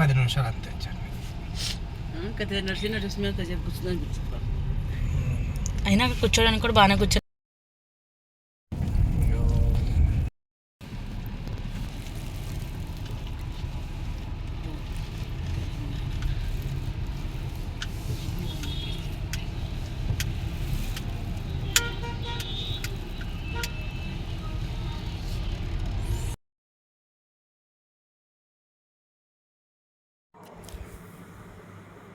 10 నిమిషాలు అంతే అయినా కూర్చోడానికి కూడా బాగానే కూర్చో.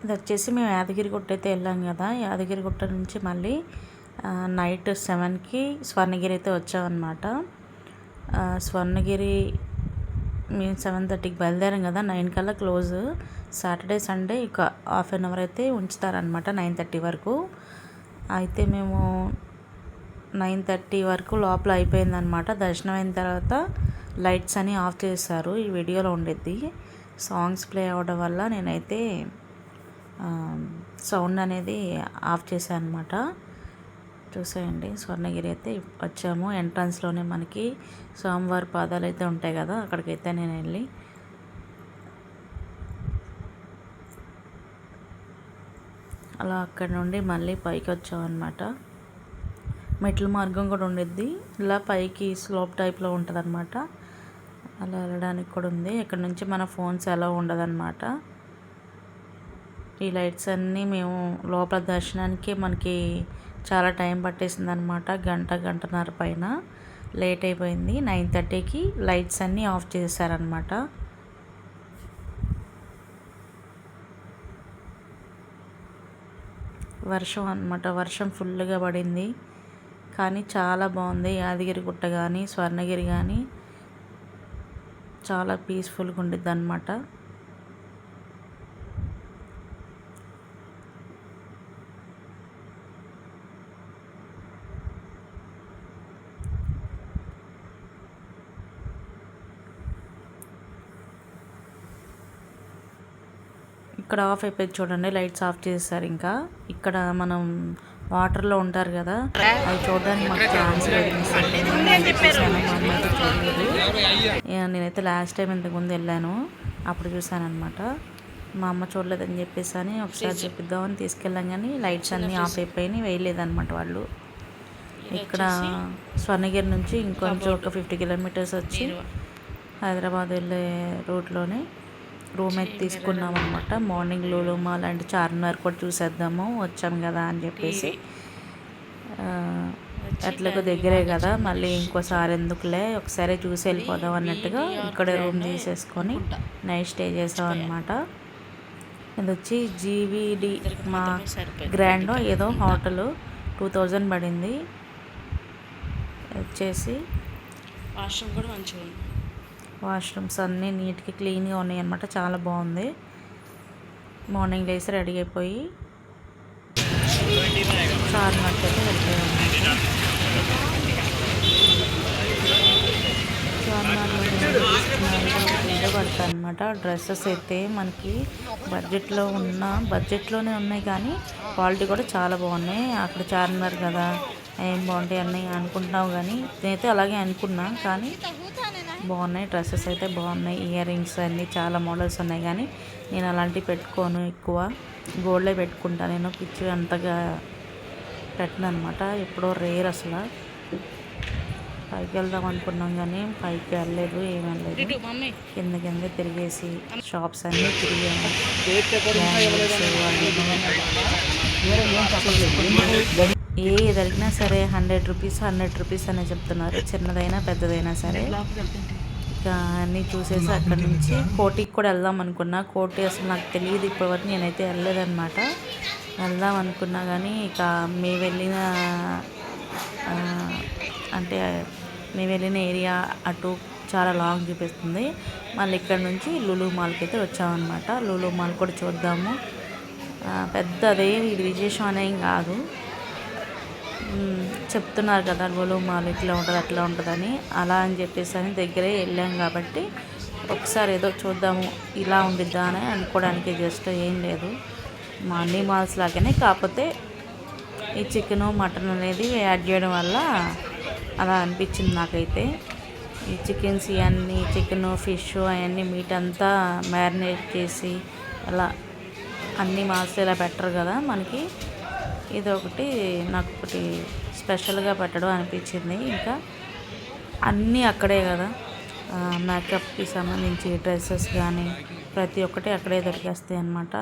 ఇది వచ్చేసి మేము యాదగిరిగుట్ట అయితే వెళ్ళాం కదా, యాదగిరిగుట్ట నుంచి మళ్ళీ నైట్ 7కి స్వర్ణగిరి అయితే వచ్చామన్నమాట. స్వర్ణగిరి మేము 7:30కి బయలుదేరాం కదా, 9 కల్లా క్లోజ్. సాటర్డే సండే ఇక హాఫ్ అన్ అవర్ అయితే ఉంచుతారనమాట 9:30 వరకు. అయితే మేము 9:30 వరకు లోపల అయిపోయిందనమాట. దర్శనం అయిన తర్వాత లైట్స్ అని ఆఫ్ చేశారు, ఈ వీడియోలో ఉండేది. సాంగ్స్ ప్లే అవ్వడం వల్ల నేనైతే సౌండ్ అనేది ఆఫ్ చేశాను అనమాట. చూసేయండి, స్వర్ణగిరి అయితే వచ్చాము. ఎంట్రన్స్లోనే మనకి స్వామివారి పాదాలు అయితే ఉంటాయి కదా, అక్కడికైతే నేను వెళ్ళి అలా అక్కడ నుండి మళ్ళీ పైకి వచ్చామన్నమాట. మెట్ల మార్గం కూడా ఉండిద్ది, ఇలా పైకి స్లోప్ టైప్లో ఉంటుంది అనమాట. అలా వెళ్ళడానికి కూడా ఉంది. ఇక్కడ నుంచి మన ఫోన్స్ ఎలా ఉండదన్నమాట. ఈ లైట్స్ అన్నీ మేము లోపల దర్శనానికి మనకి చాలా టైం పట్టేసింది అనమాట. గంటన్నర పైన లేట్ అయిపోయింది. 9:30కి లైట్స్ అన్నీ ఆఫ్ చేశారనమాట. వర్షం అనమాట, వర్షం ఫుల్గా పడింది. కానీ చాలా బాగుంది యాదగిరిగుట్ట కానీ స్వర్ణగిరి కానీ, చాలా పీస్ఫుల్గా ఉండిద్ది అనమాట. ఇక్కడ ఆఫ్ అయిపోయింది చూడండి, లైట్స్ ఆఫ్ చేశారు. ఇంకా ఇక్కడ మనం వాటర్లో ఉంటారు కదా, అవి చూడడానికి మాకు ఛాన్స్ లేదు. నేనైతే లాస్ట్ టైం ఇంతకుముందు వెళ్ళాను, అప్పుడు చూసాను అనమాట. మా అమ్మ చూడలేదని చెప్పేసి అని ఒకసారి చెప్పిద్దామని తీసుకెళ్ళాం, కానీ లైట్స్ అన్నీ ఆఫ్ అయిపోయి వేయలేదన్నమాట వాళ్ళు. ఇక్కడ స్వర్ణగిరి నుంచి ఇంకొంచెం ఒక 50 కిలోమీటర్స్ వచ్చి హైదరాబాద్ వెళ్ళే రూట్లోనే రూమ్ అయితే తీసుకున్నాం అనమాట. Morning Lulu mall and Charminar కూడా చూసేద్దాము వచ్చాం కదా అని చెప్పేసి. ఎట్లాగో దగ్గరే కదా, మళ్ళీ ఇంకోసారి ఎందుకులే, ఒకసారి చూసి వెళ్ళిపోదాం అన్నట్టుగా ఇక్కడే రూమ్ తీసేసుకొని నైట్ స్టే చేసాం అనమాట. ఇది వచ్చి జీవీడి మా గ్రాండో ఏదో హోటల్, 2000 పడింది. వచ్చేసి వాష్రూమ్ కూడా మంచిగా ఉంది. వాష్రూమ్స్ అన్నీ నీట్గా క్లీన్గా ఉన్నాయి అన్నమాట, చాలా బాగుంది. మార్నింగ్ లేసి రెడీ అయిపోయి చార్మినార్కి అయితే వెళ్ళిపోయాం అన్నమాట. చార్మినార్లో వీడియో పడతాను అనమాట. డ్రెస్సెస్ అయితే మనకి బడ్జెట్లోనే ఉన్నాయి, కానీ క్వాలిటీ కూడా చాలా బాగున్నాయి. అక్కడ చార్మినార్ కదా ఏం బాగుంటాయి అన్నీ అనుకుంటున్నావు, కానీ నేనైతే అలాగే అనుకున్నా, కానీ బాగున్నాయి. డ్రెస్సెస్ అయితే బాగున్నాయి. ఇయర్ రింగ్స్ అన్నీ చాలా మోడల్స్ ఉన్నాయి, కానీ నేను అలాంటివి పెట్టుకోను, ఎక్కువ గోల్డే పెట్టుకుంటాను. నేను పిచ్చి అంతగా పెట్టను అనమాట, ఎప్పుడో రేర్ అసలు. పైకి వెళ్దాం అనుకున్నాం కానీ పైకి వెళ్ళలేదు, ఏం వెళ్ళలేదు. కింద తిరిగేసి షాప్స్ అన్నీ తిరిగాము. ఏ దొరికినా సరే 100 రూపీస్ అనే చెప్తున్నారు, చిన్నదైనా పెద్దదైనా సరే. ఇక అన్నీ చూసేసి అక్కడ నుంచి కోటికి కూడా వెళ్దాం అనుకున్నా. కోటి అసలు నాకు తెలియదు ఇప్పటివరకు, నేనైతే వెళ్ళలేదన్నమాట. వెళ్దాం అనుకున్నా కానీ ఇక మేము వెళ్ళిన ఏరియా అటు చాలా లాంగ్ చూపిస్తుంది. మళ్ళీ ఇక్కడ నుంచి లులు మాల్కి అయితే వచ్చామన్నమాట. లులు మాల్ కూడా చూద్దాము. పెద్దదే, ఇది విశేషం అనేం కాదు, చెప్తున్నారు కదా లులు మాల్ ఇట్లా ఉంటుంది అట్లా ఉంటుందని, అలా అని చెప్పేసి అని దగ్గరే వెళ్ళాం కాబట్టి ఒకసారి ఏదో చూద్దాము ఇలా ఉండిద్దా అని అనుకోవడానికి, జస్ట్ ఏం లేదు. మా అన్ని మాల్స్ లాగానే, కాకపోతే ఈ చికెను మటన్ అనేది యాడ్ చేయడం వల్ల అలా అనిపించింది నాకైతే. ఈ చికెన్స్ ఇవన్నీ చికెన్ ఫిష్ అవన్నీ మీట్ అంతా మ్యారినేట్ చేసి అలా అన్నీ మాంసాలు ఇలా పెట్టరు కదా మనకి. ఇది ఒకటి నాకు ఒకటి స్పెషల్గా పెట్టడం అనిపించింది. ఇంకా అన్నీ అక్కడే కదా, మేకప్కి సంబంధించి డ్రెస్సెస్ కానీ ప్రతి ఒక్కటి అక్కడే దొరికేస్తాయి అన్నమాట.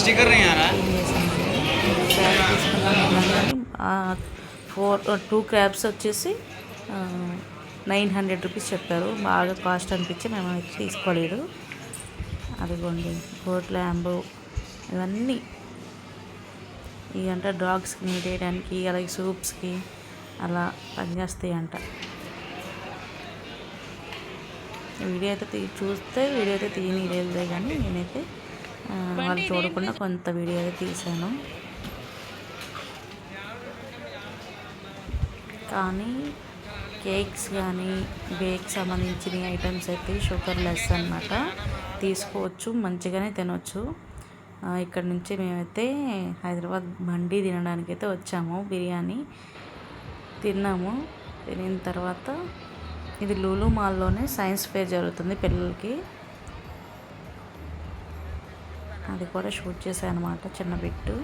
స్టిక్కర్ 2 క్రాబ్స్ వచ్చేసి 900 రూపీస్ చెప్పారు. బాగా కాస్ట్ అనిపించి మేము అయితే తీసుకోలేదు. అదిగోండి గోట్ ల్యాంబు ఇవన్నీ ఇవంటే డాగ్స్కి మీట్ వేయడానికి, అలాగే సూప్స్కి అలా పనిచేస్తాయి అంట. వీడియో అయితే చూస్తే వీడియో అయితే తీయలేదు కానీ నేనైతే వాళ్ళు చూడకుండా కొంత వీడియో అయితే తీసాను. కానీ కేక్స్ కానీ బేక్ సంబంధించిన ఐటమ్స్ అయితే షుగర్ లెస్ అన్నమాట, తీసుకోవచ్చు, మంచిగానే తినవచ్చు. ఇక్కడ నుంచి మేమైతే హైదరాబాద్ మండి తినడానికి అయితే వచ్చాము. బిర్యానీ తిన్నాము. తినిన తర్వాత ఇది లూలు మాల్లోనే సైన్స్ ఫేర్ జరుగుతుంది పిల్లలకి, అది కూడా షూట్ చేశాను అనమాట చిన్న బిట్టు.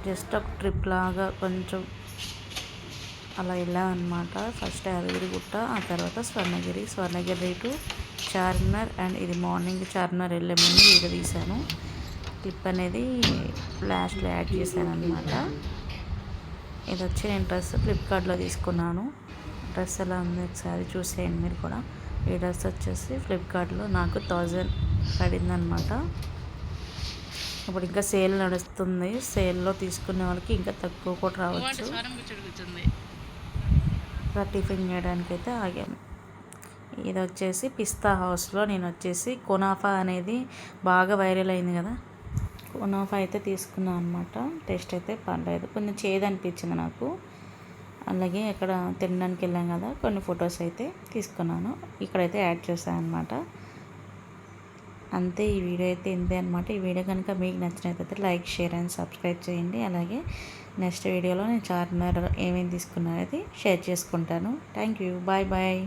జస్ట్ ఒక ట్రిప్ లాగా కొంచెం అలా వెళ్ళామన్నమాట. ఫస్ట్ యాదగిరిగుట్ట, ఆ తర్వాత స్వర్ణగిరి టు చార్మినార్. అండ్ ఇది మార్నింగ్ చార్మినార్ వెళ్ళే ముందు వీడియో తీశాను. క్లిప్ అనేది లాస్ట్లో యాడ్ చేశాను అనమాట. ఇది వచ్చి నేను డ్రెస్ ఫ్లిప్కార్ట్లో తీసుకున్నాను. డ్రెస్ ఎలా ఉంది ఒకసారి చూసేయండి మీరు కూడా. ఈ డ్రెస్ వచ్చేసి ఫ్లిప్కార్ట్లో నాకు 1000 పడిందనమాట. ఇప్పుడు ఇంకా సేల్ నడుస్తుంది, సేల్లో తీసుకునే వాళ్ళకి ఇంకా తక్కువ కూడా రావచ్చు. ఇలా టిఫిన్ చేయడానికి అయితే ఆగాము. ఇది వచ్చేసి పిస్తా హౌస్లో నేను వచ్చేసి కునాఫా అనేది బాగా వైరల్ అయింది కదా, కునాఫా అయితే తీసుకున్నాను అనమాట. టేస్ట్ అయితే పర్లేదు, కొంచెం చేదు అనిపించింది నాకు. అలాగే ఇక్కడ తినడానికి వెళ్ళాం కదా, కొన్ని ఫొటోస్ అయితే తీసుకున్నాను, ఇక్కడైతే యాడ్ చేశాను అనమాట. అంతే, ఈ వీడియో అయితే ఇంతే అనమాట. ఈ వీడియో కనుక మీకు నచ్చినట్లయితే లైక్, షేర్ అండ్ సబ్స్క్రైబ్ చేయండి. అలాగే నెక్స్ట్ వీడియోలో నేను చార్మినార్ ఏమేమి తీసుకున్నానో షేర్ చేసుకుంటాను. Thank you, bye bye.